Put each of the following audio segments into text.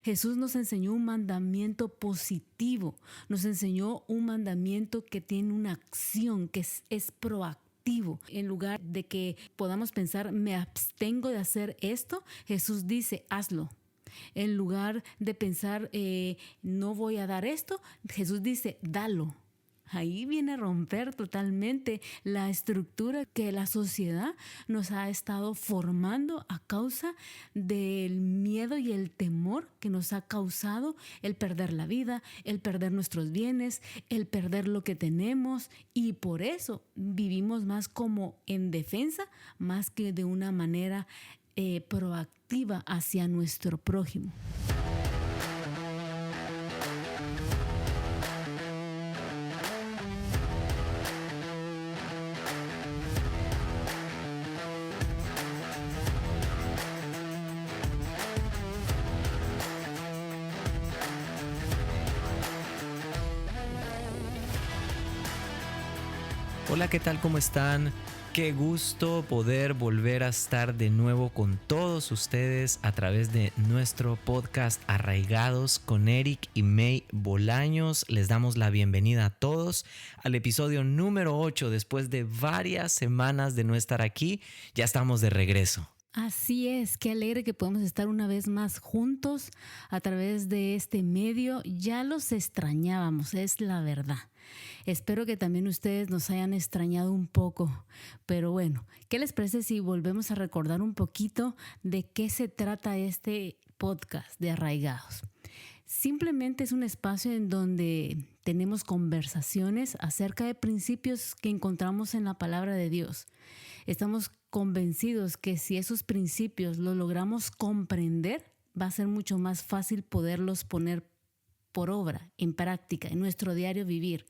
Jesús nos enseñó un mandamiento positivo, nos enseñó un mandamiento que tiene una acción, que es proactivo. En lugar de que podamos pensar, me abstengo de hacer esto, Jesús dice, hazlo. En lugar de pensar, no voy a dar esto, Jesús dice, dalo. Ahí viene a romper totalmente la estructura que la sociedad nos ha estado formando a causa del miedo y el temor que nos ha causado el perder la vida, el perder nuestros bienes, el perder lo que tenemos, y por eso vivimos más como en defensa más que de una manera proactiva hacia nuestro prójimo. Hola, ¿qué tal? ¿Cómo están? Qué gusto poder volver a estar de nuevo con todos ustedes a través de nuestro podcast Arraigados con Eric y May Bolaños. Les damos la bienvenida a todos al episodio número 8. Después de varias semanas de no estar aquí, ya estamos de regreso. Así es, qué alegre que podemos estar una vez más juntos a través de este medio. Ya los extrañábamos, es la verdad. Espero que también ustedes nos hayan extrañado un poco, pero bueno, ¿qué les parece si volvemos a recordar un poquito de qué se trata este podcast de Arraigados? Simplemente es un espacio en donde tenemos conversaciones acerca de principios que encontramos en la palabra de Dios. Estamos convencidos que si esos principios los logramos comprender, va a ser mucho más fácil poderlos poner por obra, en práctica, en nuestro diario vivir.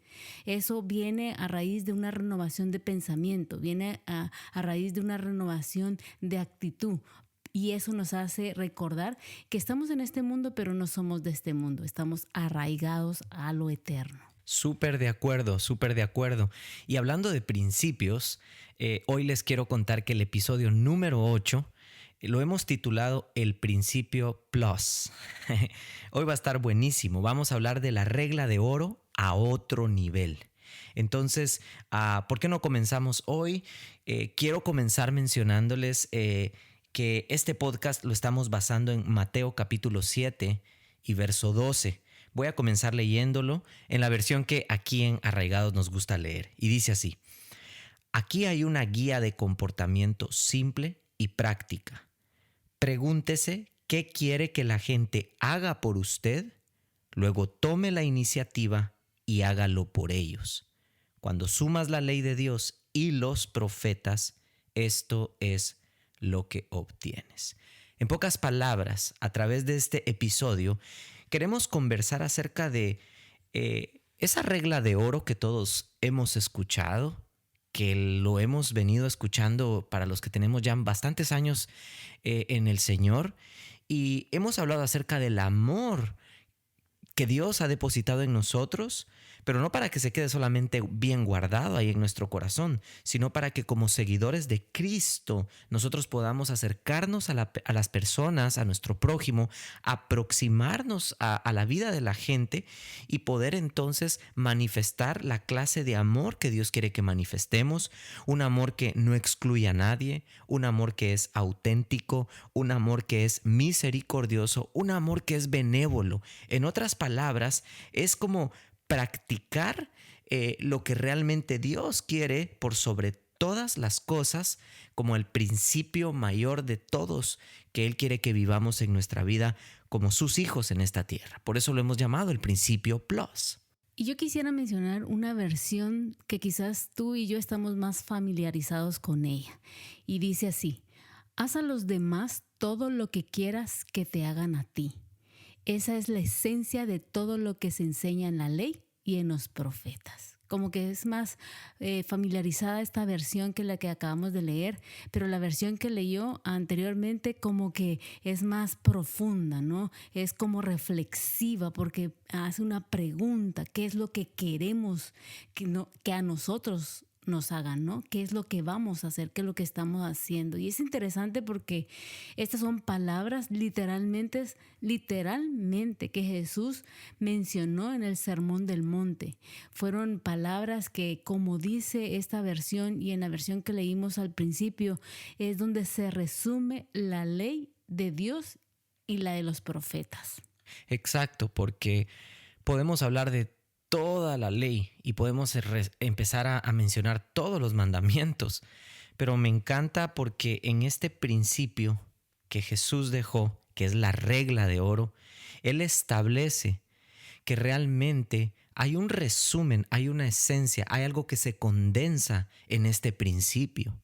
Eso viene a raíz de una renovación de pensamiento, viene a raíz de una renovación de actitud. Y eso nos hace recordar que estamos en este mundo, pero no somos de este mundo. Estamos arraigados a lo eterno. Súper de acuerdo, súper de acuerdo. Y hablando de principios, hoy les quiero contar que el episodio número 8 lo hemos titulado El Principio Plus. Hoy va a estar buenísimo. Vamos a hablar de la regla de oro a otro nivel. Entonces, ¿por qué no comenzamos hoy? Quiero comenzar mencionándoles que este podcast lo estamos basando en Mateo capítulo 7 y verso 12. Voy a comenzar leyéndolo en la versión que aquí en Arraigados nos gusta leer. Y dice así: aquí hay una guía de comportamiento simple y práctica. Pregúntese qué quiere que la gente haga por usted, luego tome la iniciativa y hágalo por ellos. Cuando sumas la ley de Dios y los profetas, esto es lo que obtienes. En pocas palabras, a través de este episodio, queremos conversar acerca de esa regla de oro que todos hemos escuchado, que lo hemos venido escuchando para los que tenemos ya bastantes años en el Señor, y hemos hablado acerca del amor que Dios ha depositado en nosotros, pero no para que se quede solamente bien guardado ahí en nuestro corazón, sino para que como seguidores de Cristo nosotros podamos acercarnos a las personas, a nuestro prójimo, aproximarnos a la vida de la gente y poder entonces manifestar la clase de amor que Dios quiere que manifestemos, un amor que no excluye a nadie, un amor que es auténtico, un amor que es misericordioso, un amor que es benévolo. En otras palabras, es como practicar lo que realmente Dios quiere por sobre todas las cosas, como el principio mayor de todos que Él quiere que vivamos en nuestra vida como sus hijos en esta tierra. Por eso lo hemos llamado el principio Plus. Y yo quisiera mencionar una versión que quizás tú y yo estamos más familiarizados con ella. Y dice así: haz a los demás todo lo que quieras que te hagan a ti. Esa es la esencia de todo lo que se enseña en la ley y en los profetas. Como que es más familiarizada esta versión que la que acabamos de leer, pero la versión que leyó anteriormente como que es más profunda, ¿no? Es como reflexiva porque hace una pregunta: ¿qué es lo que queremos que a nosotros nos hagan, ¿no? ¿Qué es lo que vamos a hacer? ¿Qué es lo que estamos haciendo? Y es interesante porque estas son palabras literalmente que Jesús mencionó en el Sermón del Monte. Fueron palabras que, como dice esta versión y en la versión que leímos al principio, es donde se resume la ley de Dios y la de los profetas. Exacto, porque podemos hablar de toda la ley y podemos empezar a mencionar todos los mandamientos, pero me encanta porque en este principio que Jesús dejó, que es la regla de oro, Él establece que realmente hay un resumen, hay una esencia, hay algo que se condensa en este principio.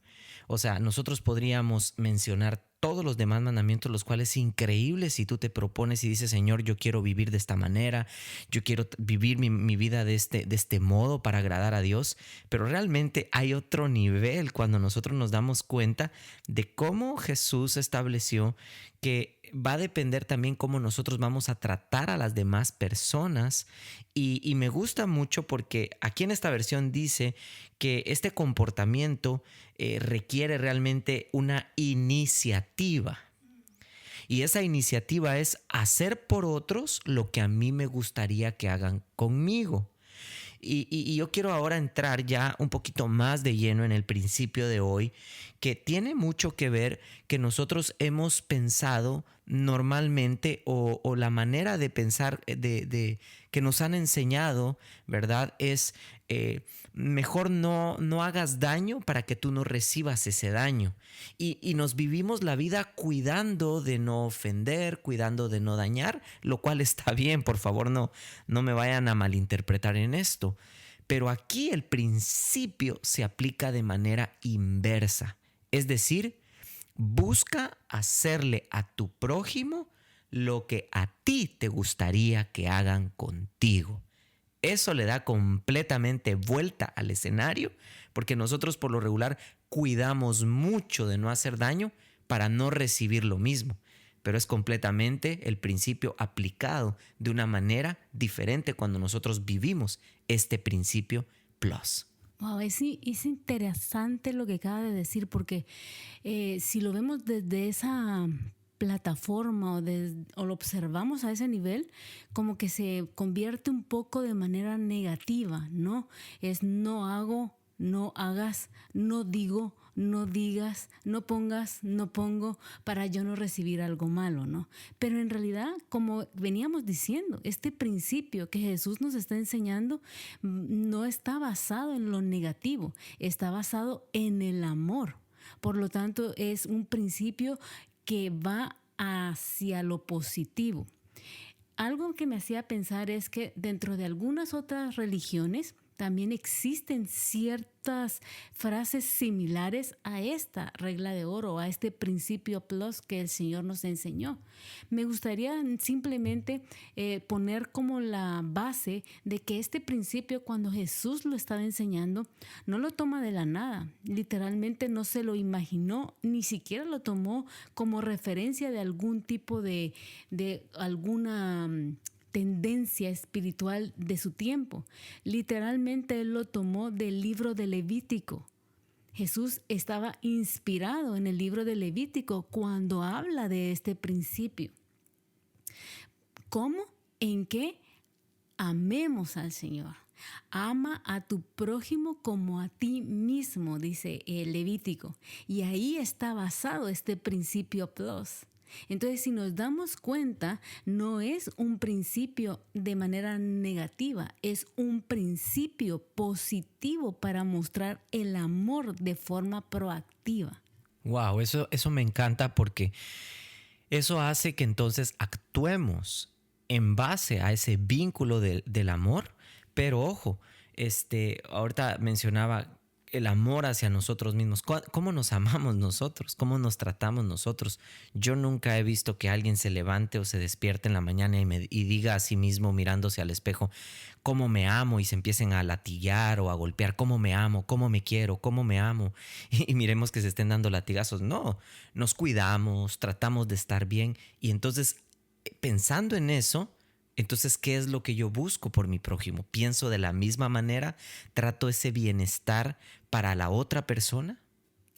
O sea, nosotros podríamos mencionar todos los demás mandamientos, los cuales es increíble si tú te propones y dices, Señor, yo quiero vivir de esta manera, yo quiero vivir mi vida de este modo para agradar a Dios, pero realmente hay otro nivel cuando nosotros nos damos cuenta de cómo Jesús estableció que va a depender también cómo nosotros vamos a tratar a las demás personas y me gusta mucho porque aquí en esta versión dice que este comportamiento requiere realmente una iniciativa. Y esa iniciativa es hacer por otros lo que a mí me gustaría que hagan conmigo. Y yo quiero ahora entrar ya un poquito más de lleno en el principio de hoy, que tiene mucho que ver que nosotros hemos pensado normalmente o la manera de pensar que nos han enseñado, ¿verdad? Es mejor no hagas daño para que tú no recibas ese daño. Y nos vivimos la vida cuidando de no ofender, cuidando de no dañar, lo cual está bien, por favor, no me vayan a malinterpretar en esto. Pero aquí el principio se aplica de manera inversa. Es decir, busca hacerle a tu prójimo lo que a ti te gustaría que hagan contigo. Eso le da completamente vuelta al escenario, porque nosotros por lo regular cuidamos mucho de no hacer daño para no recibir lo mismo. Pero es completamente el principio aplicado de una manera diferente cuando nosotros vivimos este principio plus. Wow, es interesante lo que acaba de decir, porque si lo vemos desde esa plataforma o lo observamos a ese nivel, como que se convierte un poco de manera negativa, ¿no? Es no hago, no hagas, no digo, no digas, no pongas, no pongo, para yo no recibir algo malo, ¿no? Pero en realidad, como veníamos diciendo, este principio que Jesús nos está enseñando no está basado en lo negativo, está basado en el amor. Por lo tanto, es un principio que va hacia lo positivo. Algo que me hacía pensar es que dentro de algunas otras religiones también existen ciertas frases similares a esta regla de oro, a este principio plus que el Señor nos enseñó. Me gustaría simplemente poner como la base de que este principio, cuando Jesús lo estaba enseñando, no lo toma de la nada. Literalmente no se lo imaginó, ni siquiera lo tomó como referencia de algún tipo de alguna tendencia espiritual de su tiempo. Literalmente él lo tomó del libro de Levítico. Jesús estaba inspirado en el libro de Levítico cuando habla de este principio. ¿Cómo? ¿En qué? Amemos al Señor. Ama a tu prójimo como a ti mismo, dice el Levítico. Y ahí está basado este principio plus. Entonces, si nos damos cuenta, no es un principio de manera negativa, es un principio positivo para mostrar el amor de forma proactiva. Wow, eso me encanta porque eso hace que entonces actuemos en base a ese vínculo del amor. Pero ojo, ahorita mencionaba el amor hacia nosotros mismos. ¿Cómo nos amamos nosotros? ¿Cómo nos tratamos nosotros? Yo nunca he visto que alguien se levante o se despierte en la mañana y diga a sí mismo mirándose al espejo, ¿cómo me amo? Y se empiecen a latillar o a golpear, ¿cómo me amo? ¿Cómo me quiero? ¿Cómo me amo? Y miremos que se estén dando latigazos. No, nos cuidamos, tratamos de estar bien. Y entonces, pensando en eso, Entonces, ¿qué es lo que yo busco por mi prójimo? ¿Pienso de la misma manera? ¿Trato ese bienestar para la otra persona?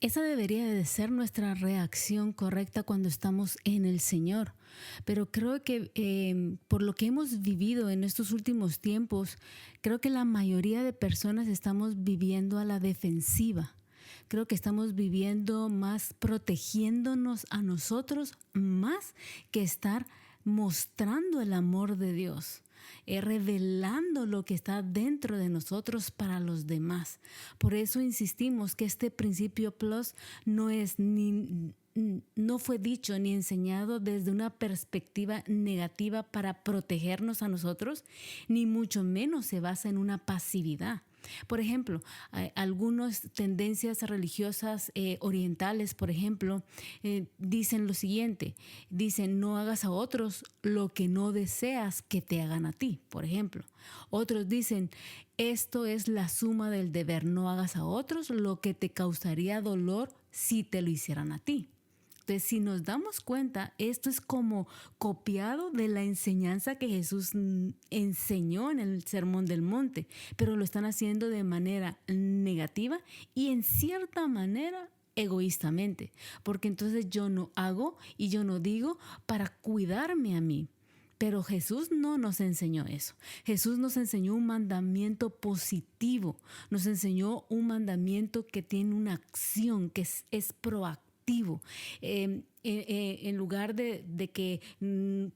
Esa debería de ser nuestra reacción correcta cuando estamos en el Señor. Pero creo que por lo que hemos vivido en estos últimos tiempos, creo que la mayoría de personas estamos viviendo a la defensiva. Creo que estamos viviendo más protegiéndonos a nosotros más que estar mostrando el amor de Dios, revelando lo que está dentro de nosotros para los demás. Por eso insistimos que este principio plus no fue dicho ni enseñado desde una perspectiva negativa para protegernos a nosotros, ni mucho menos se basa en una pasividad. Por ejemplo, algunas tendencias religiosas orientales, por ejemplo, dicen lo siguiente: dicen, no hagas a otros lo que no deseas que te hagan a ti, por ejemplo. Otros dicen, esto es la suma del deber, no hagas a otros lo que te causaría dolor si te lo hicieran a ti. Entonces, si nos damos cuenta, esto es como copiado de la enseñanza que Jesús enseñó en el Sermón del Monte, pero lo están haciendo de manera negativa y en cierta manera egoístamente, porque entonces yo no hago y yo no digo para cuidarme a mí. Pero Jesús no nos enseñó eso. Jesús nos enseñó un mandamiento positivo, nos enseñó un mandamiento que tiene una acción, que es proactiva. En lugar de que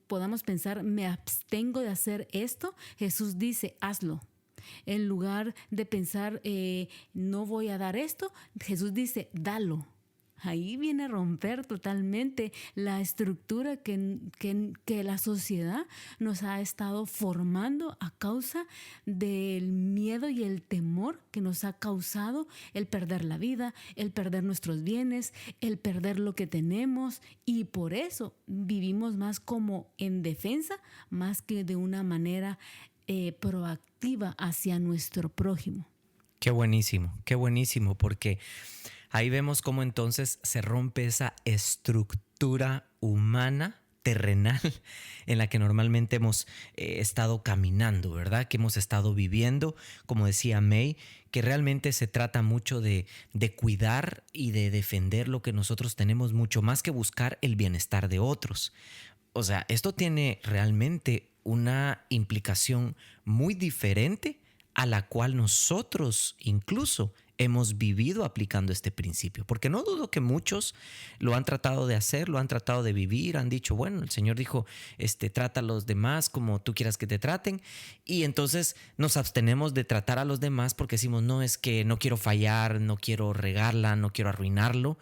podamos pensar, me abstengo de hacer esto, Jesús dice, hazlo. En lugar de pensar, no voy a dar esto, Jesús dice, dalo. Ahí viene a romper totalmente la estructura que la sociedad nos ha estado formando a causa del miedo y el temor que nos ha causado el perder la vida, el perder nuestros bienes, el perder lo que tenemos, y por eso vivimos más como en defensa, más que de una manera proactiva hacia nuestro prójimo. Qué buenísimo, porque ahí vemos cómo entonces se rompe esa estructura humana, terrenal, en la que normalmente hemos estado caminando, ¿verdad? Que hemos estado viviendo, como decía May, que realmente se trata mucho de cuidar y de defender lo que nosotros tenemos, mucho más que buscar el bienestar de otros. O sea, esto tiene realmente una implicación muy diferente a la cual nosotros incluso hemos vivido aplicando este principio, porque no dudo que muchos lo han tratado de hacer, lo han tratado de vivir, han dicho, bueno, el Señor dijo, trata a los demás como tú quieras que te traten, y entonces nos abstenemos de tratar a los demás porque decimos, no, es que no quiero fallar, no quiero regarla, no quiero arruinarlo.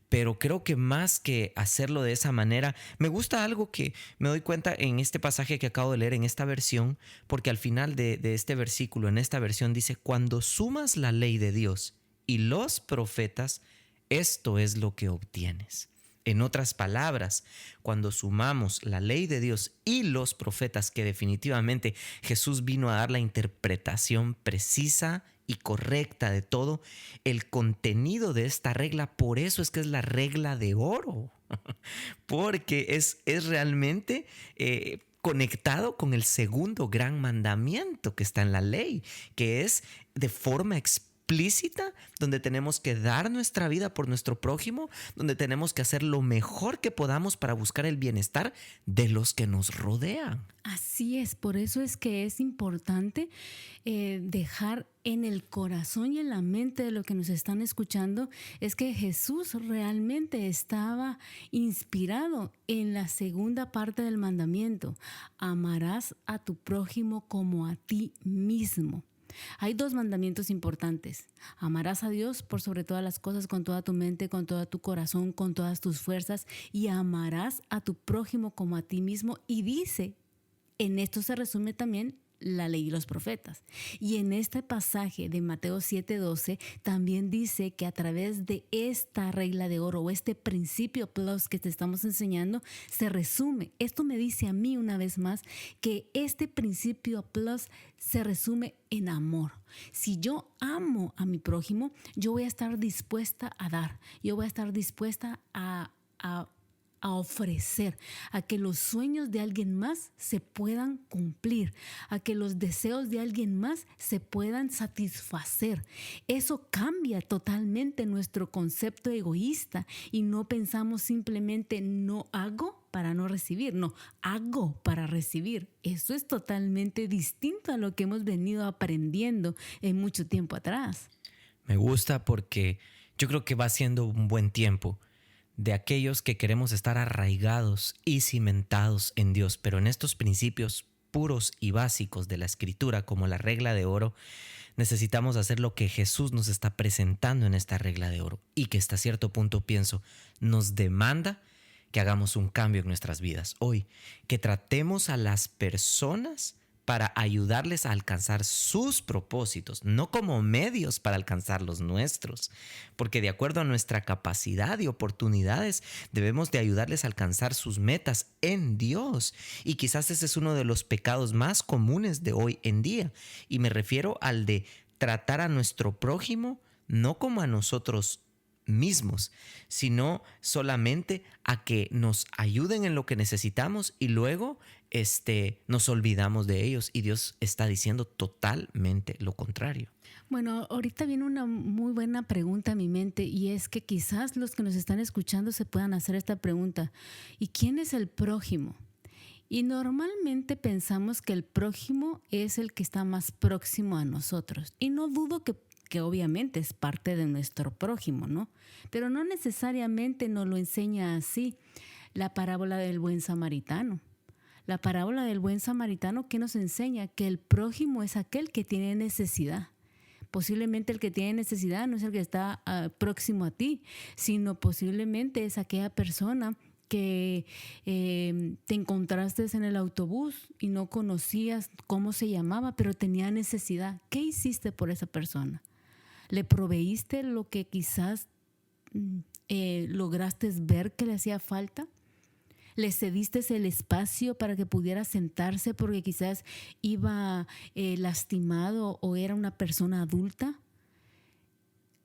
Pero creo que más que hacerlo de esa manera, me gusta algo que me doy cuenta en este pasaje que acabo de leer, en esta versión, porque al final de este versículo, en esta versión dice, cuando sumas la ley de Dios y los profetas, esto es lo que obtienes. En otras palabras, cuando sumamos la ley de Dios y los profetas, que definitivamente Jesús vino a dar la interpretación precisa y correcta de todo, el contenido de esta regla, por eso es que es la regla de oro, porque es realmente conectado con el segundo gran mandamiento que está en la ley, que es de forma explícita, donde tenemos que dar nuestra vida por nuestro prójimo, donde tenemos que hacer lo mejor que podamos para buscar el bienestar de los que nos rodean. Así es, por eso es que es importante dejar en el corazón y en la mente de lo que nos están escuchando, es que Jesús realmente estaba inspirado en la segunda parte del mandamiento: amarás a tu prójimo como a ti mismo. Hay dos mandamientos importantes: amarás a Dios por sobre todas las cosas, con toda tu mente, con todo tu corazón, con todas tus fuerzas, y amarás a tu prójimo como a ti mismo. Y dice, en esto se resume también la ley y los profetas. Y en este pasaje de Mateo 7:12 también dice que a través de esta regla de oro o este principio plus que te estamos enseñando, se resume. Esto me dice a mí una vez más que este principio plus se resume en amor. Si yo amo a mi prójimo, yo voy a estar dispuesta a dar. Yo voy a estar dispuesta a a ofrecer, a que los sueños de alguien más se puedan cumplir, a que los deseos de alguien más se puedan satisfacer. Eso cambia totalmente nuestro concepto egoísta y no pensamos simplemente no hago para no recibir, no, hago para recibir. Eso es totalmente distinto a lo que hemos venido aprendiendo en mucho tiempo atrás. Me gusta porque yo creo que va siendo un buen tiempo de aquellos que queremos estar arraigados y cimentados en Dios, pero en estos principios puros y básicos de la Escritura, como la regla de oro, necesitamos hacer lo que Jesús nos está presentando en esta regla de oro y que hasta cierto punto, pienso, nos demanda que hagamos un cambio en nuestras vidas hoy, que tratemos a las personas para ayudarles a alcanzar sus propósitos, no como medios para alcanzar los nuestros, porque de acuerdo a nuestra capacidad y oportunidades debemos de ayudarles a alcanzar sus metas en Dios. Y quizás ese es uno de los pecados más comunes de hoy en día, y me refiero al de tratar a nuestro prójimo no como a nosotros mismos, sino solamente a que nos ayuden en lo que necesitamos y luego nos olvidamos de ellos, y Dios está diciendo totalmente lo contrario. Bueno, ahorita viene una muy buena pregunta a mi mente y es que quizás los que nos están escuchando se puedan hacer esta pregunta: ¿y quién es el prójimo? Y normalmente pensamos que el prójimo es el que está más próximo a nosotros. Y no dudo que obviamente es parte de nuestro prójimo, ¿no? Pero no necesariamente nos lo enseña así la parábola del buen samaritano. La parábola del buen samaritano, ¿qué nos enseña? Que el prójimo es aquel que tiene necesidad. Posiblemente el que tiene necesidad no es el que está próximo a ti, sino posiblemente es aquella persona que te encontraste en el autobús y no conocías cómo se llamaba, pero tenía necesidad. ¿Qué hiciste por esa persona? ¿Le proveíste lo que quizás lograste ver que le hacía falta? ¿Le cediste el espacio para que pudiera sentarse porque quizás iba lastimado o era una persona adulta?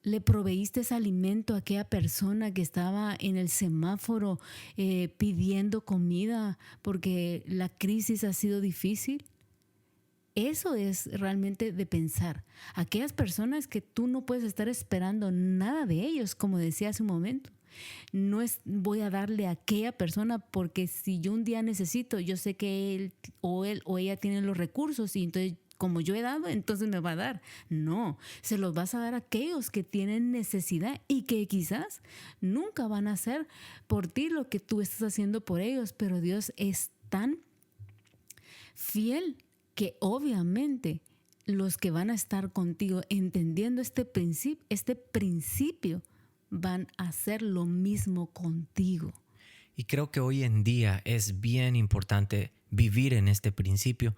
¿Le proveíste ese alimento a aquella persona que estaba en el semáforo pidiendo comida porque la crisis ha sido difícil? Eso es realmente de pensar. Aquellas personas que tú no puedes estar esperando nada de ellos, como decía hace un momento. No es voy a darle a aquella persona porque si yo un día necesito, yo sé que él o ella tienen los recursos y entonces como yo he dado, entonces me va a dar. No, se los vas a dar a aquellos que tienen necesidad y que quizás nunca van a hacer por ti lo que tú estás haciendo por ellos, pero Dios es tan fiel que obviamente los que van a estar contigo entendiendo este principio van a hacer lo mismo contigo. Y creo que hoy en día es bien importante vivir en este principio,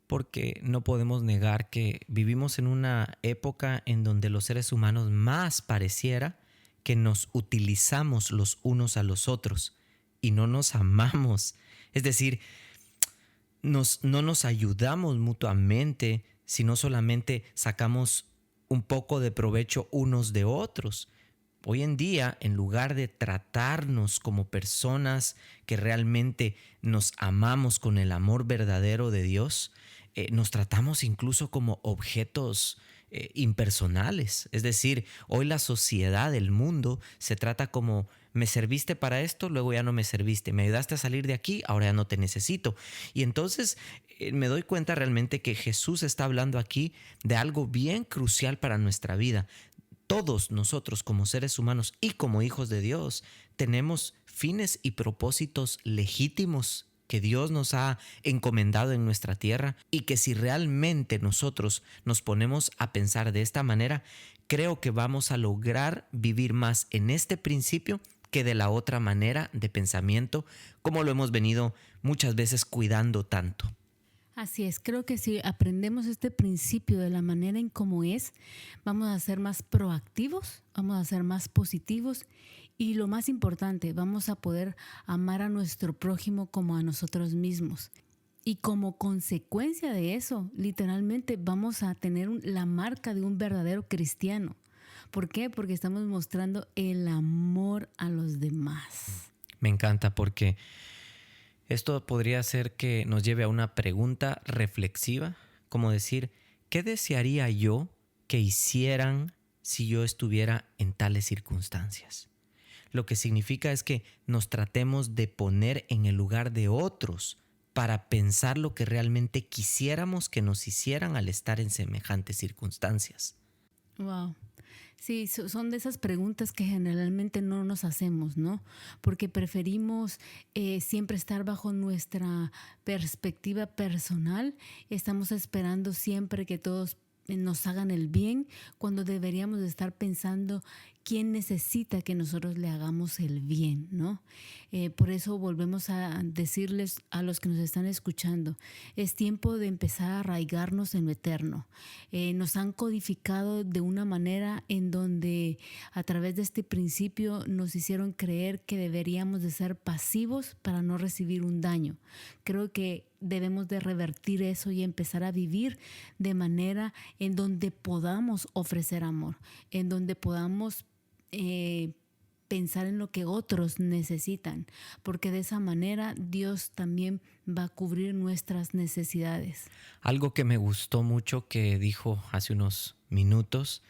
porque no podemos negar que vivimos en una época en donde los seres humanos más pareciera que nos utilizamos los unos a los otros y no nos amamos. Es decir, no nos ayudamos mutuamente, sino solamente sacamos un poco de provecho unos de otros. Hoy en día, en lugar de tratarnos como personas que realmente nos amamos con el amor verdadero de Dios, nos tratamos incluso como objetos impersonales. Es decir, hoy la sociedad, el mundo, se trata como: me serviste para esto, luego ya no me serviste. Me ayudaste a salir de aquí, ahora ya no te necesito. Y entonces me doy cuenta realmente que Jesús está hablando aquí de algo bien crucial para nuestra vida. Todos nosotros como seres humanos y como hijos de Dios tenemos fines y propósitos legítimos que Dios nos ha encomendado en nuestra tierra, y que si realmente nosotros nos ponemos a pensar de esta manera, creo que vamos a lograr vivir más en este principio que de la otra manera de pensamiento, como lo hemos venido muchas veces cuidando tanto. Así es, creo que si aprendemos este principio de la manera en cómo es, vamos a ser más proactivos, vamos a ser más positivos y lo más importante, vamos a poder amar a nuestro prójimo como a nosotros mismos. Y como consecuencia de eso, literalmente vamos a tener la marca de un verdadero cristiano. ¿Por qué? Porque estamos mostrando el amor a los demás. Me encanta porque esto podría ser que nos lleve a una pregunta reflexiva, como decir, ¿qué desearía yo que hicieran si yo estuviera en tales circunstancias? Lo que significa es que nos tratemos de poner en el lugar de otros para pensar lo que realmente quisiéramos que nos hicieran al estar en semejantes circunstancias. Wow. Sí, son de esas preguntas que generalmente no nos hacemos, ¿no? Porque preferimos siempre estar bajo nuestra perspectiva personal. Estamos esperando siempre que todos nos hagan el bien, cuando deberíamos de estar pensando quién necesita que nosotros le hagamos el bien, ¿no? Por eso volvemos a decirles a los que nos están escuchando, es tiempo de empezar a arraigarnos en lo eterno. Nos han codificado de una manera en donde a través de este principio nos hicieron creer que deberíamos de ser pasivos para no recibir un daño. Creo que debemos de revertir eso y empezar a vivir de manera en donde podamos ofrecer amor, en donde podamos pensar en lo que otros necesitan, porque de esa manera Dios también va a cubrir nuestras necesidades. Algo que me gustó mucho que dijo hace unos minutos,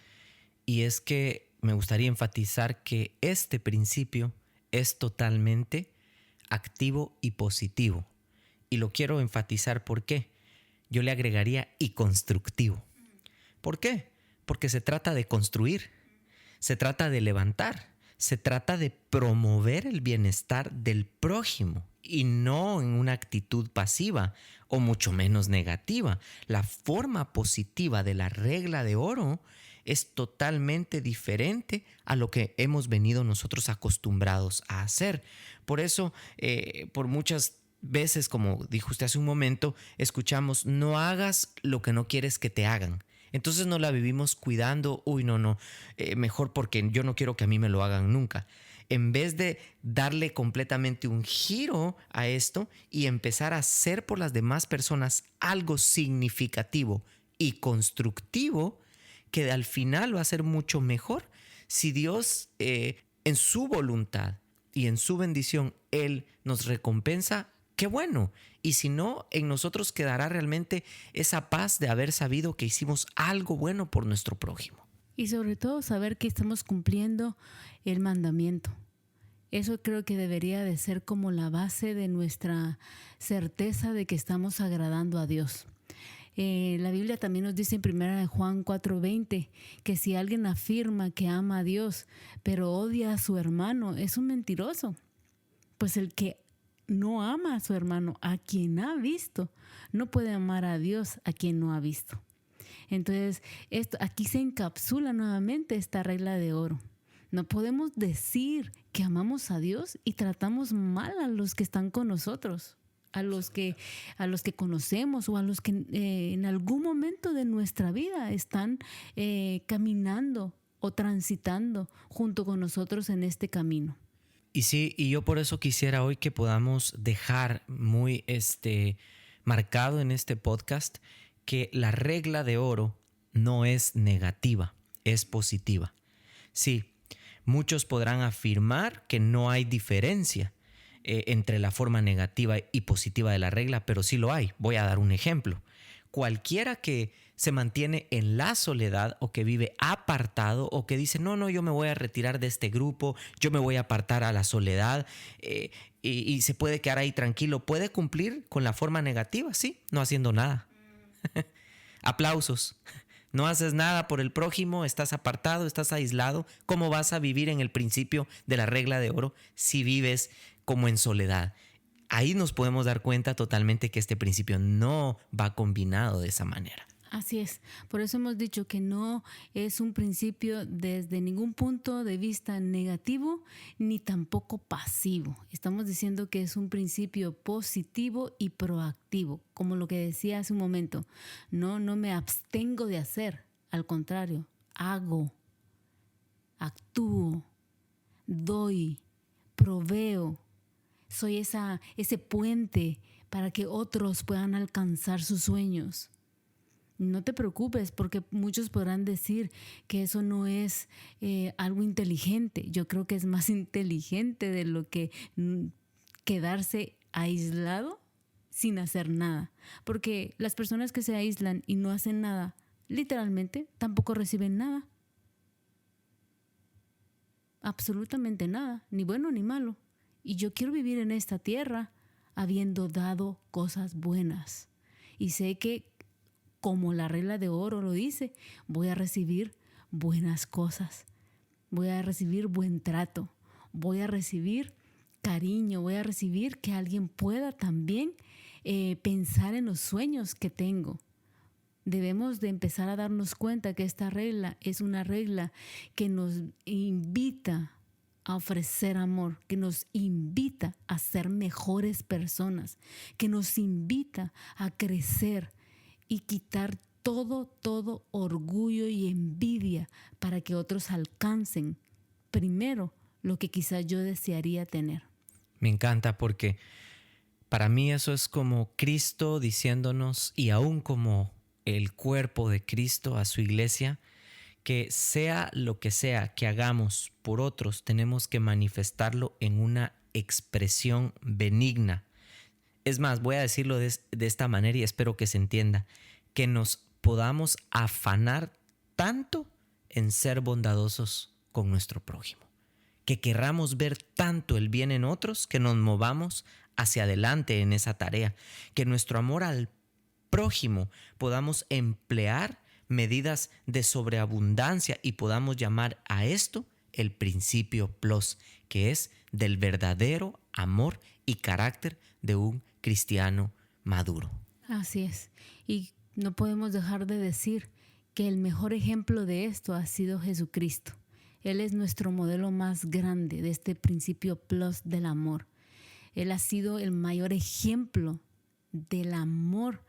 y es que me gustaría enfatizar que este principio es totalmente activo y positivo. Y lo quiero enfatizar, ¿por qué? Yo le agregaría y constructivo. ¿Por qué? Porque se trata de construir, se trata de levantar, se trata de promover el bienestar del prójimo y no en una actitud pasiva o mucho menos negativa. La forma positiva de la regla de oro es totalmente diferente a lo que hemos venido nosotros acostumbrados a hacer. Por eso, por muchas veces, como dijo usted hace un momento, escuchamos, no hagas lo que no quieres que te hagan. Entonces no la vivimos cuidando, mejor porque yo no quiero que a mí me lo hagan nunca. En vez de darle completamente un giro a esto y empezar a hacer por las demás personas algo significativo y constructivo, que al final va a ser mucho mejor si Dios en su voluntad y en su bendición Él nos recompensa. ¡Qué bueno! Y si no, en nosotros quedará realmente esa paz de haber sabido que hicimos algo bueno por nuestro prójimo. Y sobre todo saber que estamos cumpliendo el mandamiento. Eso creo que debería de ser como la base de nuestra certeza de que estamos agradando a Dios. La Biblia también nos dice en 1 Juan 4:20 que si alguien afirma que ama a Dios, pero odia a su hermano, es un mentiroso. Pues el que no ama a su hermano, a quien ha visto, no puede amar a Dios a quien no ha visto. Entonces, aquí se encapsula nuevamente esta regla de oro. No podemos decir que amamos a Dios y tratamos mal a los que están con nosotros, a los que conocemos o a los que en algún momento de nuestra vida están caminando o transitando junto con nosotros en este camino. Y sí, y yo por eso quisiera hoy que podamos dejar muy marcado en este podcast que la regla de oro no es negativa, es positiva. Sí, muchos podrán afirmar que no hay diferencia entre la forma negativa y positiva de la regla, pero sí lo hay. Voy a dar un ejemplo. Cualquiera que se mantiene en la soledad o que vive apartado o que dice, no, yo me voy a retirar de este grupo, yo me voy a apartar a la soledad y se puede quedar ahí tranquilo, puede cumplir con la forma negativa, sí, no haciendo nada. Aplausos. No haces nada por el prójimo, estás apartado, estás aislado. ¿Cómo vas a vivir en el principio de la regla de oro si vives como en soledad? Ahí nos podemos dar cuenta totalmente que este principio no va combinado de esa manera. Así es. Por eso hemos dicho que no es un principio desde ningún punto de vista negativo ni tampoco pasivo. Estamos diciendo que es un principio positivo y proactivo, como lo que decía hace un momento. No me abstengo de hacer. Al contrario, hago, actúo, doy, proveo. Soy ese puente para que otros puedan alcanzar sus sueños. No te preocupes, porque muchos podrán decir que eso no es algo inteligente. Yo creo que es más inteligente de lo que quedarse aislado sin hacer nada. Porque las personas que se aíslan y no hacen nada, literalmente tampoco reciben nada. Absolutamente nada, ni bueno ni malo. Y yo quiero vivir en esta tierra habiendo dado cosas buenas. Y sé que, como la regla de oro lo dice, voy a recibir buenas cosas. Voy a recibir buen trato. Voy a recibir cariño. Voy a recibir que alguien pueda también pensar en los sueños que tengo. Debemos de empezar a darnos cuenta que esta regla es una regla que nos invita a ofrecer amor, que nos invita a ser mejores personas, que nos invita a crecer y quitar todo orgullo y envidia para que otros alcancen primero lo que quizás yo desearía tener. Me encanta porque para mí eso es como Cristo diciéndonos, y aún como el cuerpo de Cristo a su iglesia, que sea lo que sea que hagamos por otros, tenemos que manifestarlo en una expresión benigna. Es más, voy a decirlo de esta manera y espero que se entienda, que nos podamos afanar tanto en ser bondadosos con nuestro prójimo, que querramos ver tanto el bien en otros, que nos movamos hacia adelante en esa tarea, que nuestro amor al prójimo podamos emplear medidas de sobreabundancia y podamos llamar a esto el principio plus, que es del verdadero amor y carácter de un cristiano maduro. Así es. Y no podemos dejar de decir que el mejor ejemplo de esto ha sido Jesucristo. Él es nuestro modelo más grande de este principio plus del amor. Él ha sido el mayor ejemplo del amor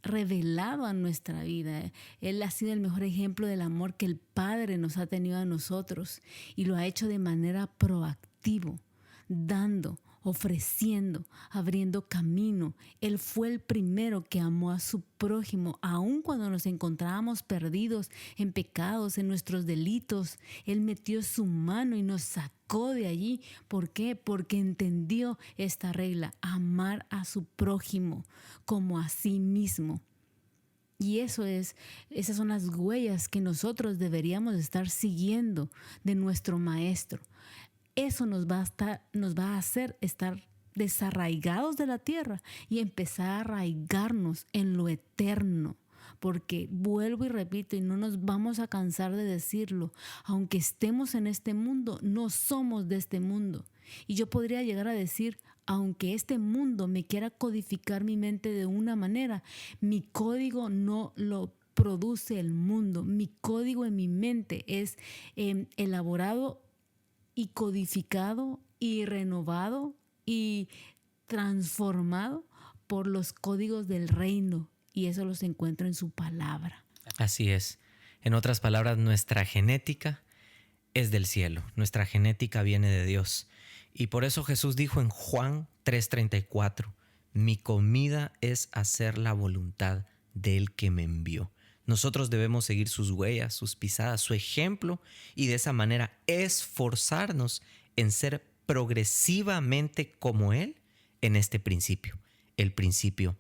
revelado a nuestra vida. Él ha sido el mejor ejemplo del amor que el Padre nos ha tenido a nosotros y lo ha hecho de manera proactiva, dando, ofreciendo, abriendo camino. Él fue el primero que amó a su prójimo, aun cuando nos encontrábamos perdidos en pecados, en nuestros delitos. Él metió su mano y nos sacó de allí. ¿Por qué? Porque entendió esta regla: amar a su prójimo como a sí mismo. Y esas son las huellas que nosotros deberíamos estar siguiendo de nuestro Maestro. Eso nos va a hacer estar desarraigados de la tierra y empezar a arraigarnos en lo eterno. Porque vuelvo y repito, y no nos vamos a cansar de decirlo, aunque estemos en este mundo, no somos de este mundo. Y yo podría llegar a decir, aunque este mundo me quiera codificar mi mente de una manera, mi código no lo produce el mundo. Mi código en mi mente es elaborado y codificado y renovado y transformado por los códigos del reino, y eso los encuentro en su palabra. Así es. En otras palabras, nuestra genética es del cielo, nuestra genética viene de Dios. Y por eso Jesús dijo en Juan 3:34, mi comida es hacer la voluntad del que me envió. Nosotros debemos seguir sus huellas, sus pisadas, su ejemplo, y de esa manera esforzarnos en ser progresivamente como Él en este principio, el principio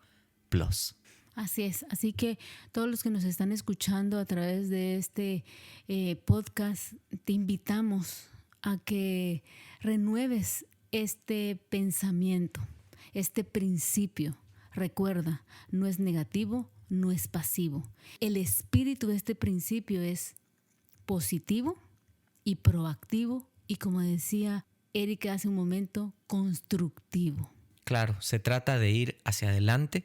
plus. Así es. Así que todos los que nos están escuchando a través de este podcast, te invitamos a que renueves este pensamiento, este principio. Recuerda, no es negativo, no es pasivo. El espíritu de este principio es positivo y proactivo y, como decía Erika hace un momento, constructivo. Claro, se trata de ir hacia adelante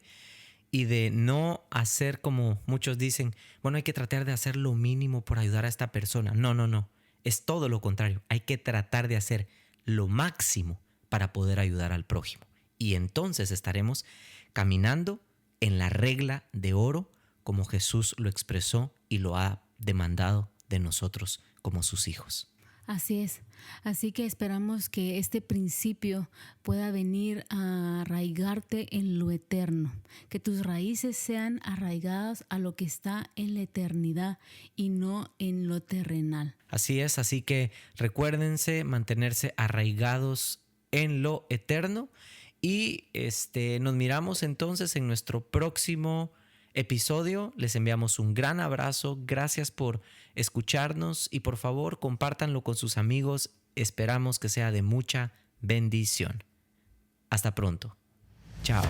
y de no hacer como muchos dicen, bueno, hay que tratar de hacer lo mínimo por ayudar a esta persona. No. Es todo lo contrario. Hay que tratar de hacer lo máximo para poder ayudar al prójimo. Y entonces estaremos caminando en la regla de oro como Jesús lo expresó y lo ha demandado de nosotros como sus hijos. Así es. Así que esperamos que este principio pueda venir a arraigarte en lo eterno, que tus raíces sean arraigadas a lo que está en la eternidad y no en lo terrenal. Así es, así que recuérdense mantenerse arraigados en lo eterno y nos miramos entonces en nuestro próximo episodio. Les enviamos un gran abrazo. Gracias por escucharnos y por favor compártanlo con sus amigos. Esperamos que sea de mucha bendición. Hasta pronto. Chao.